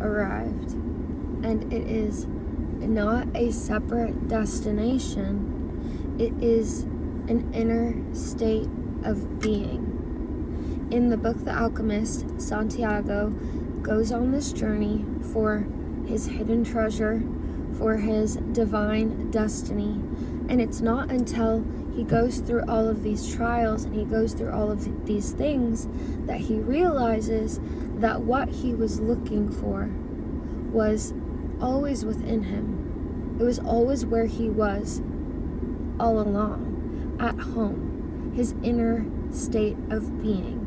arrived. And it is not a separate destination. It is an inner state of being. In the book The Alchemist, Santiago goes on this journey for his hidden treasure, for his divine destiny. And it's not until he goes through all of these trials and he goes through all of these things that he realizes that what he was looking for was always within him. It was always where he was all along, at home, his inner state of being.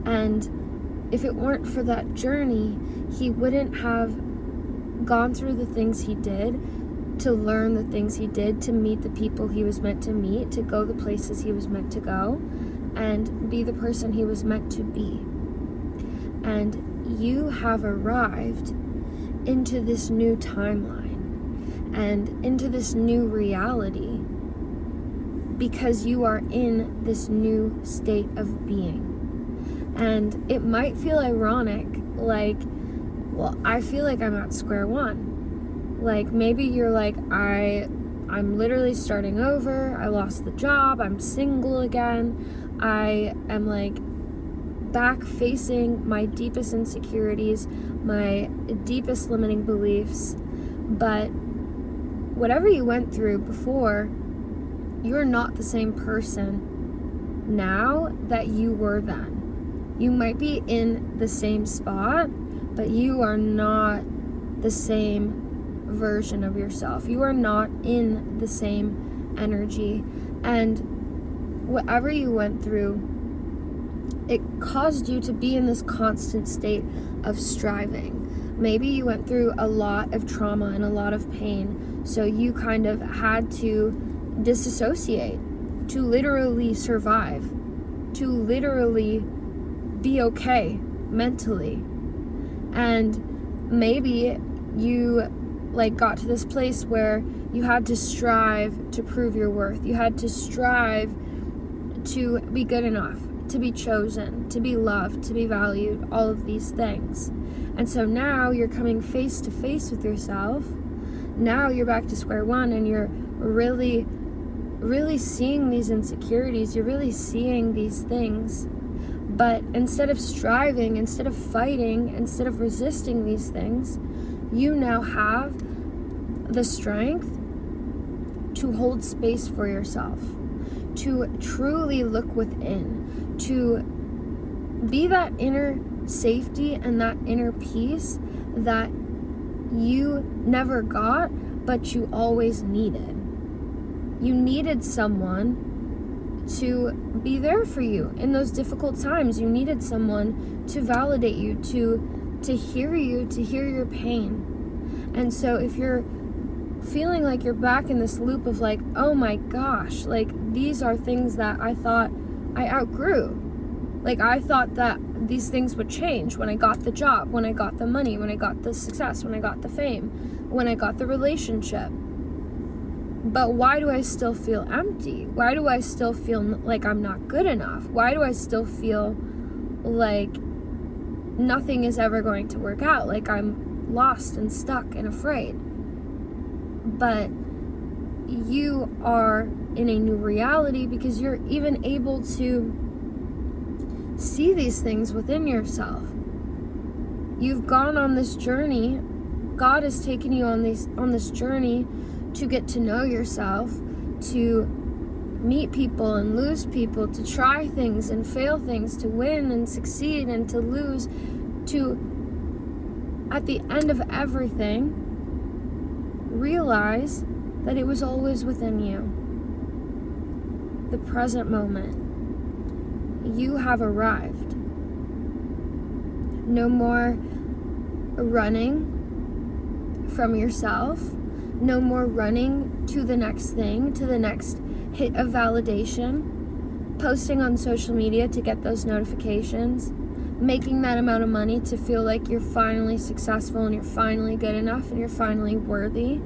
And if it weren't for that journey, he wouldn't have gone through the things he did, to learn the things he did, to meet the people he was meant to meet, to go the places he was meant to go, and be the person he was meant to be. And you have arrived into this new timeline and into this new reality because you are in this new state of being. And it might feel ironic, like, well, I feel like I'm at square one. Like, maybe you're like, I'm literally starting over, I lost the job, I'm single again, I am like back facing my deepest insecurities, my deepest limiting beliefs. But whatever you went through before, you're not the same person now that you were then. You might be in the same spot, but you are not the same version of yourself. You are not in the same energy. And whatever you went through, it caused you to be in this constant state of striving. Maybe you went through a lot of trauma and a lot of pain, so you kind of had to disassociate, to literally survive, to literally be okay mentally. And maybe you got to this place where you had to strive to prove your worth. You had to strive to be good enough, to be chosen, to be loved, to be valued, all of these things. And so now you're coming face to face with yourself. Now you're back to square one, and you're really, really seeing these insecurities. You're really seeing these things. But instead of striving, instead of fighting, instead of resisting these things, you now have the strength to hold space for yourself, to truly look within, to be that inner safety and that inner peace that you never got, but you always needed. You needed someone to be there for you in those difficult times. You needed someone to validate you, to hear you, to hear your pain. And so if you're feeling like you're back in this loop of like, oh my gosh, like these are things that I thought I outgrew. Like I thought that these things would change when I got the job, when I got the money, when I got the success, when I got the fame, when I got the relationship. But why do I still feel empty? Why do I still feel like I'm not good enough? Why do I still feel like nothing is ever going to work out? Like I'm lost and stuck and afraid. But you are in a new reality because you're even able to see these things within yourself. You've gone on this journey. God has taken you on this journey to get to know yourself, to meet people and lose people, to try things and fail things, to win and succeed and to lose, to, at the end of everything, realize that it was always within you. The present moment. You have arrived. No more running from yourself. No more running to the next thing, to the next hit of validation, posting on social media to get those notifications, making that amount of money to feel like you're finally successful and you're finally good enough and you're finally worthy.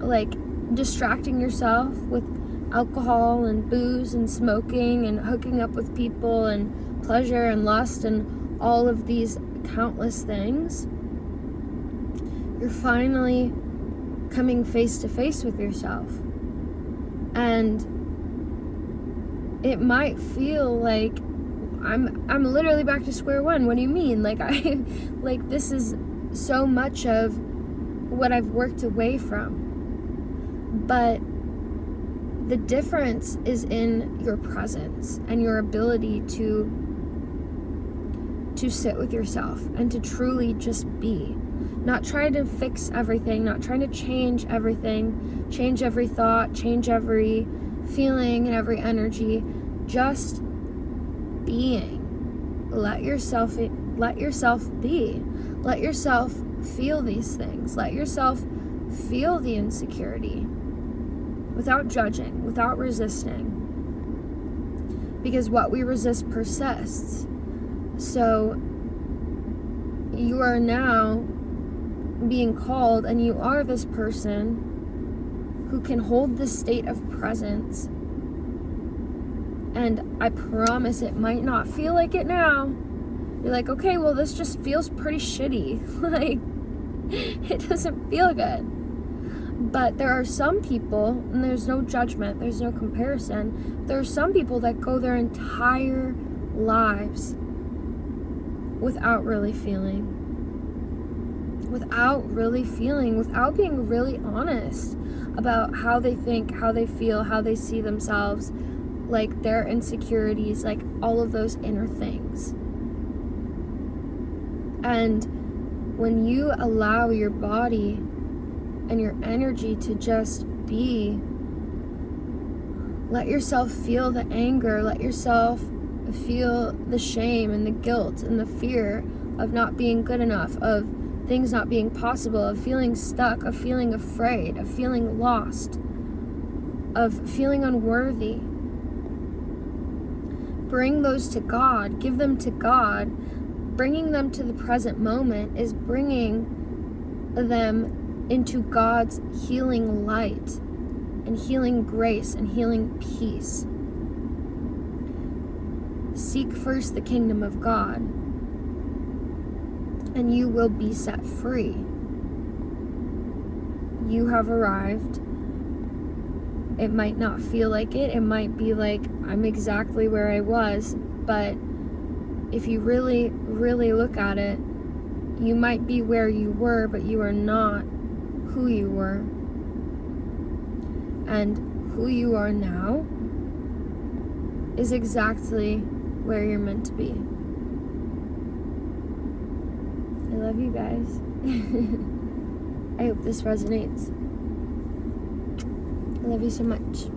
Like distracting yourself with alcohol and booze and smoking and hooking up with people and pleasure and lust and all of these countless things, you're finally coming face to face with yourself. And it might feel like I'm literally back to square one. What do you mean? Like this is so much of what I've worked away from. But the difference is in your presence and your ability to sit with yourself and to truly just be. Not trying to fix everything, not trying to change everything, change every thought, change every feeling and every energy. Just being. Let yourself be. Let yourself feel these things. Let yourself feel the insecurity without judging, without resisting. Because what we resist persists. So you are now being called, and you are this person who can hold this state of presence. And I promise it might not feel like it now. You're like, okay, well, this just feels pretty shitty. Like, it doesn't feel good. But there are some people, and there's no judgment, there's no comparison. There are some people that go their entire lives without really feeling, without being really honest about how they think, how they feel, how they see themselves, like their insecurities, like all of those inner things. And when you allow your body and your energy to just be, let yourself feel the anger, let yourself feel the shame and the guilt and the fear of not being good enough, of things not being possible, of feeling stuck, of feeling afraid, of feeling lost, of feeling unworthy. Bring those to God, give them to God. Bringing them to the present moment is bringing them into God's healing light and healing grace and healing peace. Seek first the kingdom of God, and you will be set free. You have arrived. It might not feel like it. It might be like, I'm exactly where I was, but if you really, really look at it, you might be where you were, but you are not who you were. And who you are now is exactly where you're meant to be. I love you guys. I hope this resonates. I love you so much.